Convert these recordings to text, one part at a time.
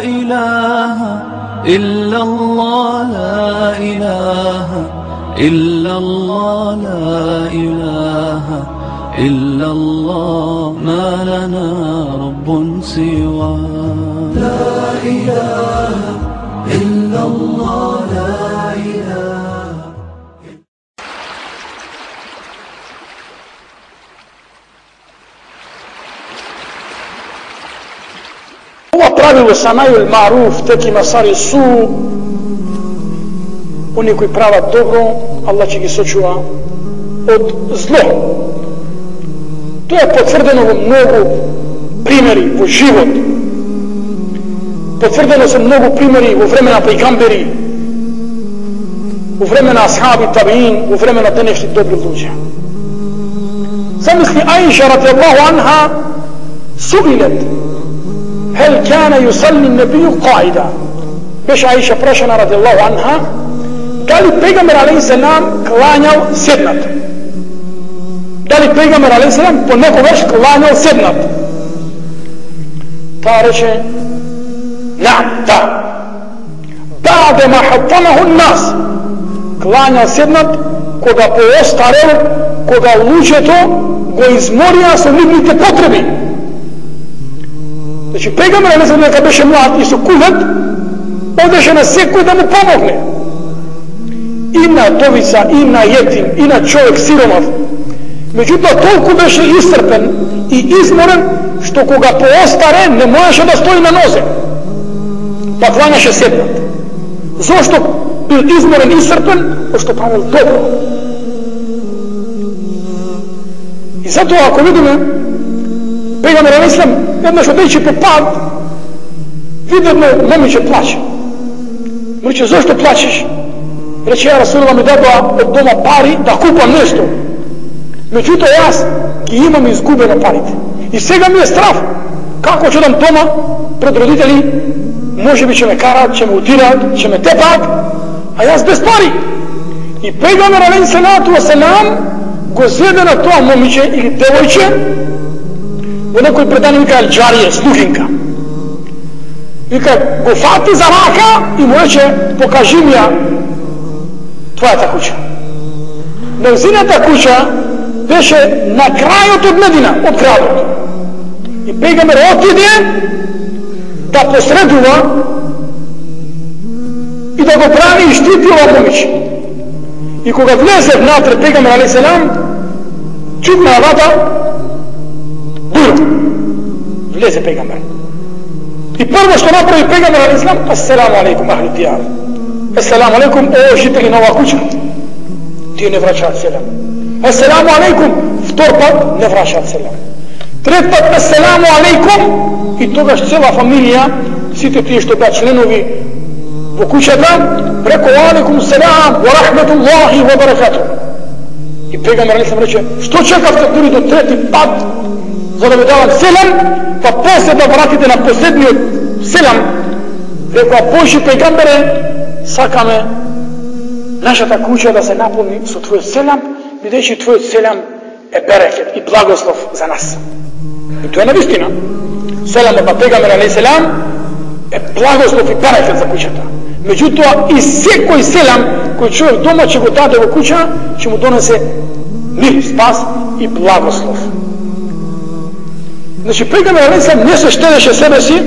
إله إلا الله لا إله إلا الله لا إله إلا الله ما لنا رب سوى لا إله إلا الله لا إله. Ova pravilo sanaju il-ma'ruf teki masari su, oni koji prava dobro, Allah će gi sačuva od zlo. To je potvrdeno u mnogo primjeri u život. Potvrdeno su mnogo primjeri u vremena pejgamberi, u vremena ashabi tabi'in, u vremena današnjih dobrih ljudi. Zamisli Aisha radijallahu anha su'ilet هل كان يصلي النبي قاعدا؟ بش عائشة برشنا رضي الله عنها قال البيغمبر عليه السلام كلانيو سيدنات. قال البيغمبر عليه السلام بنكو برش كلانيو سيدنات. طارشة نعم تا بعد ما حطمه الناس كلانيو سيدنات كوغا поостарел, кога луѓето го изморија со нивните потреби. Значи, пегамбер не знам дека беше млад и со кувет, одеше на секој да му помогне. И на довица, и на јетим, и на човек сиромав. Меѓутоа, толку беше исцрпен и изморен, што кога поостаре не можеше да стои на нозе. Па кланяше седнат. Зошто бил изморен и исцрпен? Пошто правил добро. И затоа, ако видиме, пегамбер алейхиссалам еднаш одејќи по пат, види едно момиче плаче. Му рече, зошто плачеш? Рече, ја Расулуллах ми дадоа од дома пари да купам нешто. Меѓутоа јас ги имам изгубено парите. И сега ми е страв. Како ќе дам дома пред родители? Може би ќе ме карат, ќе ме удират, ќе ме тепат, а јас без пари. И пегамбер алейхиссалату васелам го зеде на тоа момиче или девојче, во некој предани вика алџарија, слугинка. Вика, го фати за рака и му рече, покажи ми ја твојата куќа. Нејзината куќа беше на крајот од Медина, од градот. И пегамбер отиде да посредува и да го брани и штити ова момиче. И кога влезе внатре пегамбер алейхиссалам, чукна на врата, влезе пегамбер. И прво што направи пегамбер алейхиссалам, ассаламу алейкум ахли дијар. Ассаламу алейкум, о жители на оваа куќа. Тие не врачаат селам. Ассаламу алейкум, втор пат не врачаат селам. Трет пат ассаламу алейкум, и тогаш цела фамилија, сите тие што беа членови во куќата, реко алейкум селам, ва рахметуллахи ва баракату. И пегамбер алейхиссалам рече, што чекавте дури до трети пат за да ви давам селам, па после да вратите на последниот селам? Рекоа, Божи пегамбере, сакаме нашата куќа да се наполни со твојот селам, бидејќи твојот селам е берекет и благослов за нас. И тоа е навистина. Селамот на пегамбер алейхиссалам е благослов и берекет за куќата. Меѓутоа, и секој селам кој човек дома ќе го даде во куќа, ќе му донесе мир, спас и благослов. Значи, пегамбер алейхиссалам не се штедеше себе си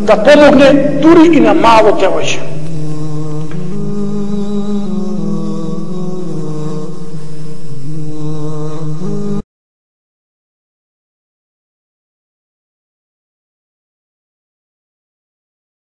да помогне дури и на мало девојче.